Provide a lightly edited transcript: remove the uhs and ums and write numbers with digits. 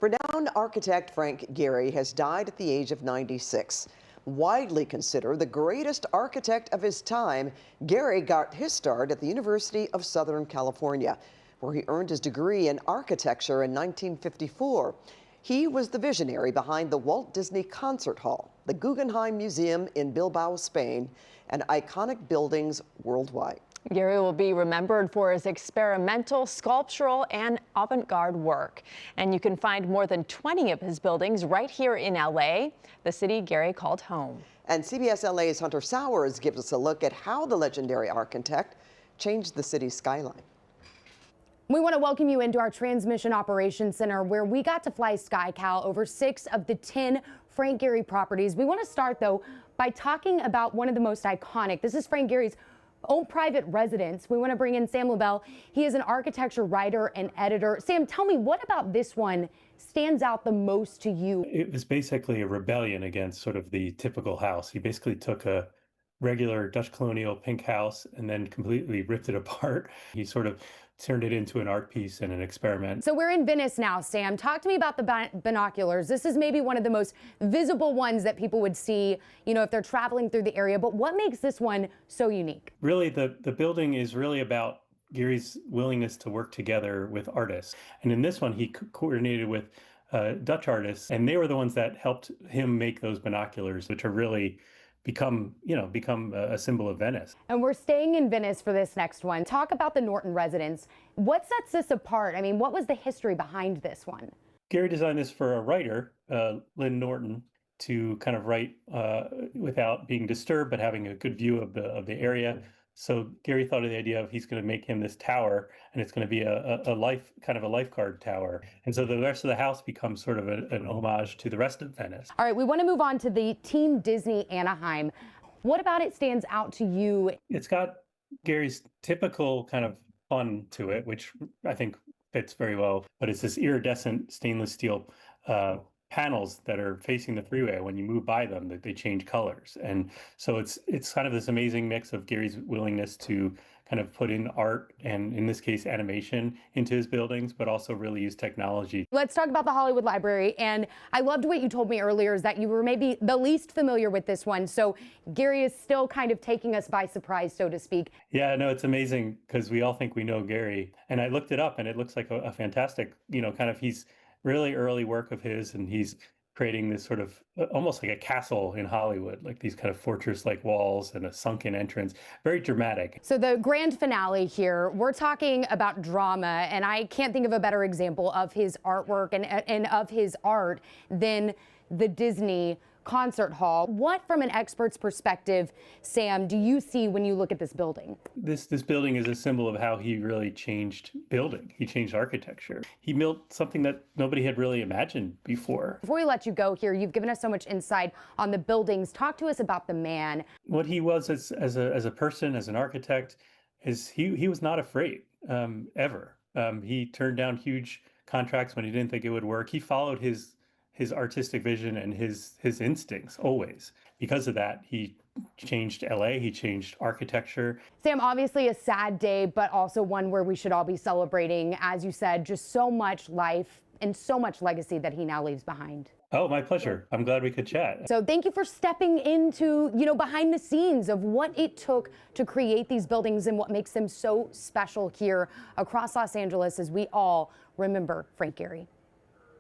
Renowned architect Frank Gehry has died at the age of 96. Widely considered the greatest architect of his time, Gehry got his start at the University of Southern California, where he earned his degree in architecture in 1954. He was the visionary behind the Walt Disney Concert Hall, the Guggenheim Museum in Bilbao, Spain, and iconic buildings worldwide. Gehry will be remembered for his experimental, sculptural, and avant-garde work. And you can find more than 20 of his buildings right here in L.A., the city Gehry called home. And CBS LA's Hunter Sowards gives us a look at how the legendary architect changed the city's skyline. We want to welcome you into our Transmission Operations Center, where we got to fly SkyCal over 6 of the 10 Frank Gehry properties. We want to start, though, by talking about one of the most iconic. This is Frank Gehry's own private residence. We want to bring in Sam LaBelle. He is an architecture writer and editor. Sam, tell me, what about this one stands out the most to you? It was basically a rebellion against sort of the typical house. He basically took a regular Dutch colonial pink house and then completely ripped it apart. He sort of turned it into an art piece and an experiment. So we're in Venice now, Sam. Talk to me about the binoculars. This is maybe one of the most visible ones that people would see, you know, if they're traveling through the area. But what makes this one so unique? Really, the building is really about Gehry's willingness to work together with artists. And in this one, he coordinated with Dutch artists, and they were the ones that helped him make those binoculars, which are really become a symbol of Venice. And we're staying in Venice for this next one. Talk about the Norton residence. What sets this apart? I mean, what was the history behind this one? Gehry designed this for a writer, Lynn Norton, to kind of write without being disturbed, but having a good view of the area. So Gehry thought of the idea of he's going to make him this tower, and it's going to be a lifeguard tower. And so the rest of the house becomes sort of an homage to the rest of Venice. All right, we want to move on to the Team Disney Anaheim. What about it stands out to you? It's got Gehry's typical kind of fun to it, which I think fits very well. But it's this iridescent stainless steel panels that are facing the freeway. When you move by them, they change colors. And so it's kind of this amazing mix of Gehry's willingness to kind of put in art and, in this case, animation into his buildings, but also really use technology. Let's talk about the Hollywood Library. And I loved what you told me earlier, is that you were maybe the least familiar with this one. So Gehry is still kind of taking us by surprise, so to speak. Yeah, no, it's amazing because we all think we know Gehry. And I looked it up, and it looks like a fantastic, he's really early work of his, and he's creating this sort of almost like a castle in Hollywood, like these kind of fortress-like walls and a sunken entrance, very dramatic. So the grand finale here, we're talking about drama, and I can't think of a better example of his artwork and of his art than the Disney Concert Hall. What, from an expert's perspective, Sam, do you see when you look at this building? This building is a symbol of how he really changed building. He changed architecture. He built something that nobody had really imagined before. Before we let you go here, you've given us so much insight on the buildings. Talk to us about the man. What he was as a person, as an architect, is he was not afraid, ever. He turned down huge contracts when he didn't think it would work. He followed his artistic vision and his instincts always. Because of that, he changed LA, he changed architecture. Sam, obviously a sad day, but also one where we should all be celebrating. As you said, just so much life and so much legacy that he now leaves behind. Oh, my pleasure. I'm glad we could chat. So thank you for stepping into, behind the scenes of what it took to create these buildings and what makes them so special here across Los Angeles as we all remember Frank Gehry.